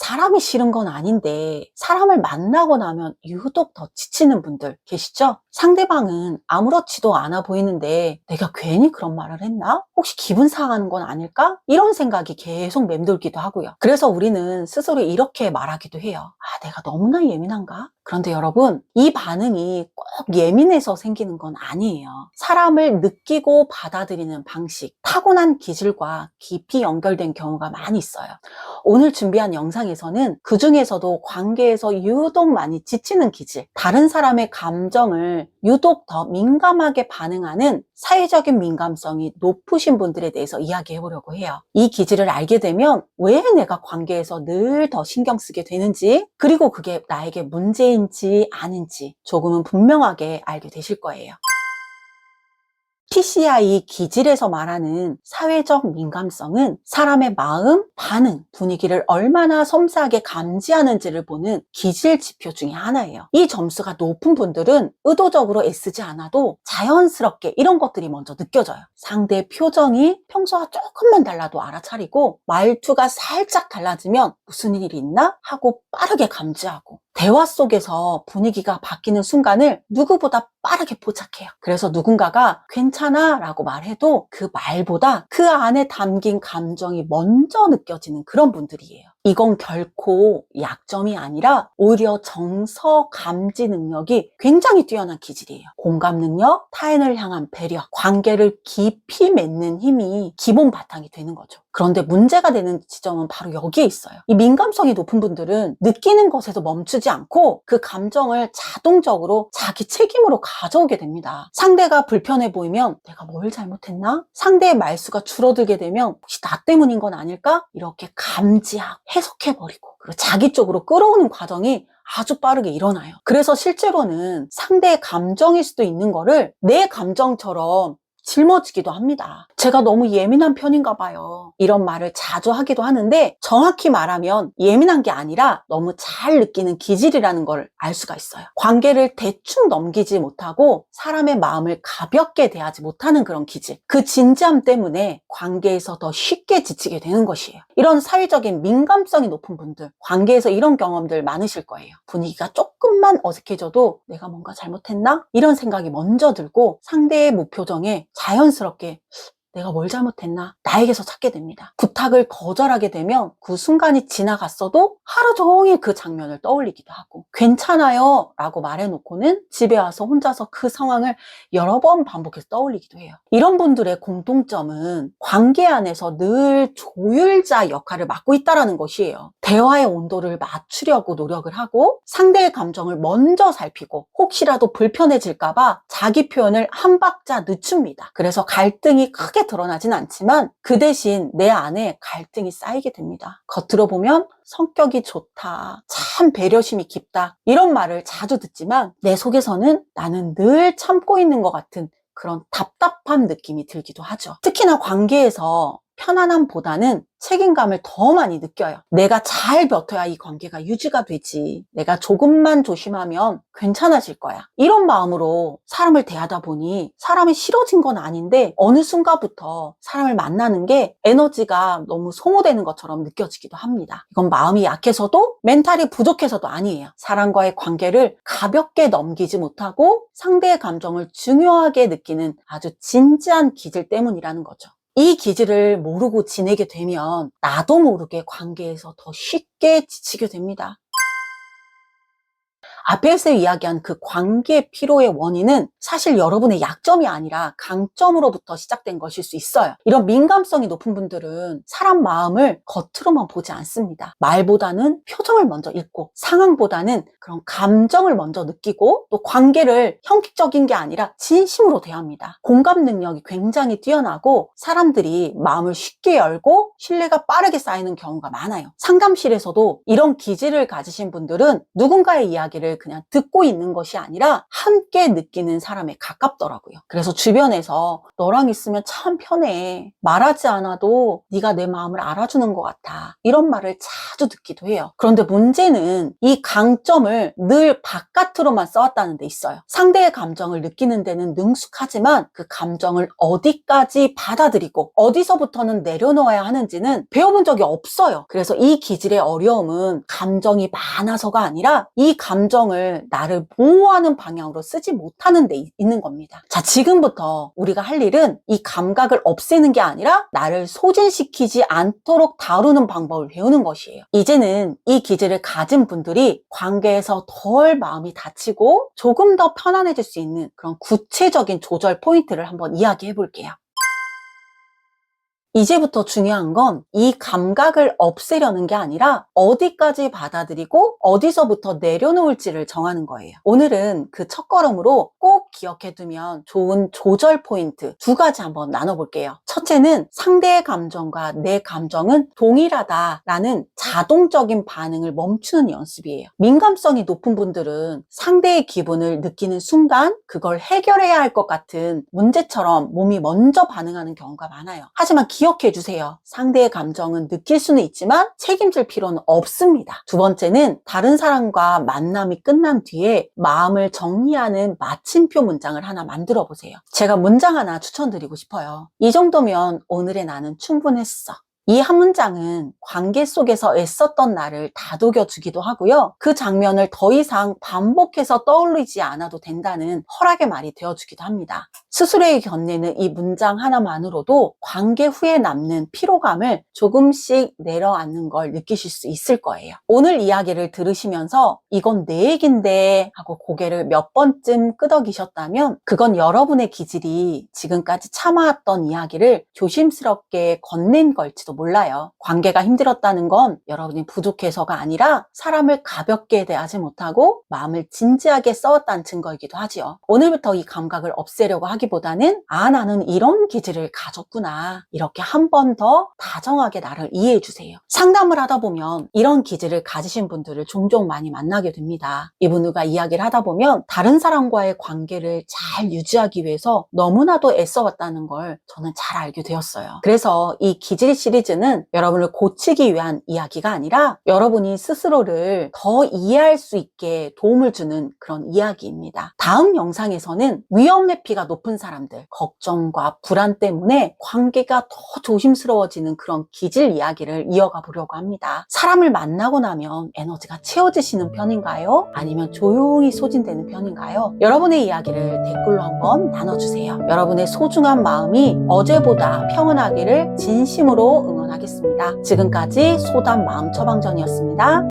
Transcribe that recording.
사람이 싫은 건 아닌데 사람을 만나고 나면 유독 더 지치는 분들 계시죠? 상대방은 아무렇지도 않아 보이는데 내가 괜히 그런 말을 했나? 혹시 기분 상하는 건 아닐까? 이런 생각이 계속 맴돌기도 하고요. 그래서 우리는 스스로 이렇게 말하기도 해요. 아, 내가 너무나 예민한가? 그런데 여러분, 이 반응이 꼭 예민해서 생기는 건 아니에요. 사람을 느끼고 받아들이는 방식, 타고난 기질과 깊이 연결된 경우가 많이 있어요. 오늘 준비한 영상에서는 그 중에서도 관계에서 유독 많이 지치는 기질, 다른 사람의 감정을 유독 더 민감하게 반응하는 사회적인 민감성이 높으신 분들에 대해서 이야기해 보려고 해요. 이 기질을 알게 되면 왜 내가 관계에서 늘 더 신경 쓰게 되는지, 그리고 그게 나에게 문제인지 아닌지 조금은 분명하게 알게 되실 거예요. TCI 기질에서 말하는 사회적 민감성은 사람의 마음, 반응, 분위기를 얼마나 섬세하게 감지하는지를 보는 기질 지표 중에 하나예요. 이 점수가 높은 분들은 의도적으로 애쓰지 않아도 자연스럽게 이런 것들이 먼저 느껴져요. 상대의 표정이 평소와 조금만 달라도 알아차리고, 말투가 살짝 달라지면 무슨 일이 있나 하고 빠르게 감지하고, 대화 속에서 분위기가 바뀌는 순간을 누구보다 빠르게 포착해요. 그래서 누군가가 괜찮아 라고 말해도 그 말보다 그 안에 담긴 감정이 먼저 느껴지는 그런 분들이에요. 이건 결코 약점이 아니라 오히려 정서 감지 능력이 굉장히 뛰어난 기질이에요. 공감 능력, 타인을 향한 배려, 관계를 깊이 맺는 힘이 기본 바탕이 되는 거죠. 그런데 문제가 되는 지점은 바로 여기에 있어요. 이 민감성이 높은 분들은 느끼는 것에서 멈추지 않고 그 감정을 자동적으로 자기 책임으로 가져오게 됩니다. 상대가 불편해 보이면 내가 뭘 잘못했나? 상대의 말수가 줄어들게 되면 혹시 나 때문인 건 아닐까? 이렇게 감지하고 해석해버리고, 그리고 자기 쪽으로 끌어오는 과정이 아주 빠르게 일어나요. 그래서 실제로는 상대의 감정일 수도 있는 거를 내 감정처럼 짊어지기도 합니다. 제가 너무 예민한 편인가 봐요. 이런 말을 자주 하기도 하는데, 정확히 말하면 예민한 게 아니라 너무 잘 느끼는 기질이라는 걸 알 수가 있어요. 관계를 대충 넘기지 못하고 사람의 마음을 가볍게 대하지 못하는 그런 기질, 그 진지함 때문에 관계에서 더 쉽게 지치게 되는 것이에요. 이런 사회적인 민감성이 높은 분들, 관계에서 이런 경험들 많으실 거예요. 분위기가 조금만 어색해져도 내가 뭔가 잘못했나? 이런 생각이 먼저 들고, 상대의 무표정에 자연스럽게 내가 뭘 잘못했나? 나에게서 찾게 됩니다. 부탁을 거절하게 되면 그 순간이 지나갔어도 하루 종일 그 장면을 떠올리기도 하고, 괜찮아요 라고 말해놓고는 집에 와서 혼자서 그 상황을 여러 번 반복해서 떠올리기도 해요. 이런 분들의 공통점은 관계 안에서 늘 조율자 역할을 맡고 있다는 것이에요. 대화의 온도를 맞추려고 노력을 하고, 상대의 감정을 먼저 살피고, 혹시라도 불편해질까봐 자기 표현을 한 박자 늦춥니다. 그래서 갈등이 크게 드러나진 않지만 그 대신 내 안에 갈등이 쌓이게 됩니다. 겉으로 보면 성격이 좋다, 참 배려심이 깊다, 이런 말을 자주 듣지만 내 속에서는 나는 늘 참고 있는 것 같은 그런 답답한 느낌이 들기도 하죠. 특히나 관계에서 편안함보다는 책임감을 더 많이 느껴요. 내가 잘 버텨야 이 관계가 유지가 되지, 내가 조금만 조심하면 괜찮아질 거야, 이런 마음으로 사람을 대하다 보니 사람이 싫어진 건 아닌데 어느 순간부터 사람을 만나는 게 에너지가 너무 소모되는 것처럼 느껴지기도 합니다. 이건 마음이 약해서도 멘탈이 부족해서도 아니에요. 사람과의 관계를 가볍게 넘기지 못하고 상대의 감정을 중요하게 느끼는 아주 진지한 기질 때문이라는 거죠. 이 기질을 모르고 지내게 되면 나도 모르게 관계에서 더 쉽게 지치게 됩니다. 앞에서 이야기한 그 관계 피로의 원인은 사실 여러분의 약점이 아니라 강점으로부터 시작된 것일 수 있어요. 이런 민감성이 높은 분들은 사람 마음을 겉으로만 보지 않습니다. 말보다는 표정을 먼저 읽고, 상황보다는 그런 감정을 먼저 느끼고, 또 관계를 형식적인 게 아니라 진심으로 대합니다. 공감 능력이 굉장히 뛰어나고 사람들이 마음을 쉽게 열고 신뢰가 빠르게 쌓이는 경우가 많아요. 상담실에서도 이런 기질을 가지신 분들은 누군가의 이야기를 이야기를 그냥 듣고 있는 것이 아니라 함께 느끼는 사람에 가깝더라고요. 그래서 주변에서 너랑 있으면 참 편해. 말하지 않아도 네가 내 마음을 알아주는 것 같아. 이런 말을 자주 듣기도 해요. 그런데 문제는 이 강점을 늘 바깥으로만 써왔다는 데 있어요. 상대의 감정을 느끼는 데는 능숙하지만 그 감정을 어디까지 받아들이고 어디서부터는 내려놓아야 하는지는 배워본 적이 없어요. 그래서 이 기질의 어려움은 감정이 많아서가 아니라 이 감정을 나를 보호하는 방향으로 쓰지 못하는 데 있는 겁니다. 자, 지금부터 우리가 할 일은 이 감각을 없애는 게 아니라 나를 소진시키지 않도록 다루는 방법을 배우는 것이에요. 이제는 이 기질을 가진 분들이 관계에서 덜 마음이 다치고 조금 더 편안해질 수 있는 그런 구체적인 조절 포인트를 한번 이야기해 볼게요. 이제부터 중요한 건 이 감각을 없애려는 게 아니라 어디까지 받아들이고 어디서부터 내려놓을지를 정하는 거예요. 오늘은 그 첫걸음으로 꼭 기억해 두면 좋은 조절 포인트 2가지 한번 나눠볼게요. 첫째는 상대의 감정과 내 감정은 동일하다라는 자동적인 반응을 멈추는 연습이에요. 민감성이 높은 분들은 상대의 기분을 느끼는 순간 그걸 해결해야 할 것 같은 문제처럼 몸이 먼저 반응하는 경우가 많아요. 하지만 기억해 주세요. 상대의 감정은 느낄 수는 있지만 책임질 필요는 없습니다. 2번째는 다른 사람과 만남이 끝난 뒤에 마음을 정리하는 마침표 문장을 하나 만들어 보세요. 제가 문장 하나 추천드리고 싶어요. 이 정도면 오늘의 나는 충분했어. 이 한 문장은 관계 속에서 애썼던 나를 다독여주기도 하고요. 그 장면을 더 이상 반복해서 떠올리지 않아도 된다는 허락의 말이 되어주기도 합니다. 스스로에게 건네는 이 문장 하나만으로도 관계 후에 남는 피로감을 조금씩 내려앉는 걸 느끼실 수 있을 거예요. 오늘 이야기를 들으시면서 이건 내 얘긴데 하고 고개를 몇 번쯤 끄덕이셨다면 그건 여러분의 기질이 지금까지 참아왔던 이야기를 조심스럽게 건넨 걸지도 몰라요. 관계가 힘들었다는 건 여러분이 부족해서가 아니라 사람을 가볍게 대하지 못하고 마음을 진지하게 써왔다는 증거이기도 하지요. 오늘부터 이 감각을 없애려고 하기보다는 나는 이런 기질을 가졌구나. 이렇게 한 번 더 다정하게 나를 이해해 주세요. 상담을 하다 보면 이런 기질을 가지신 분들을 종종 많이 만나게 됩니다. 이분들과 이야기를 하다 보면 다른 사람과의 관계를 잘 유지하기 위해서 너무나도 애써왔다는 걸 저는 잘 알게 되었어요. 그래서 이 기질 시리즈는 여러분을 고치기 위한 이야기가 아니라 여러분이 스스로를 더 이해할 수 있게 도움을 주는 그런 이야기입니다. 다음 영상에서는 위험 회피가 높은 사람들, 걱정과 불안 때문에 관계가 더 조심스러워지는 그런 기질 이야기를 이어가 보려고 합니다. 사람을 만나고 나면 에너지가 채워지시는 편인가요? 아니면 조용히 소진되는 편인가요? 여러분의 이야기를 댓글로 한번 나눠주세요. 여러분의 소중한 마음이 어제보다 평온하기를 진심으로 응원하겠습니다. 지금까지 소담 마음 처방전이었습니다.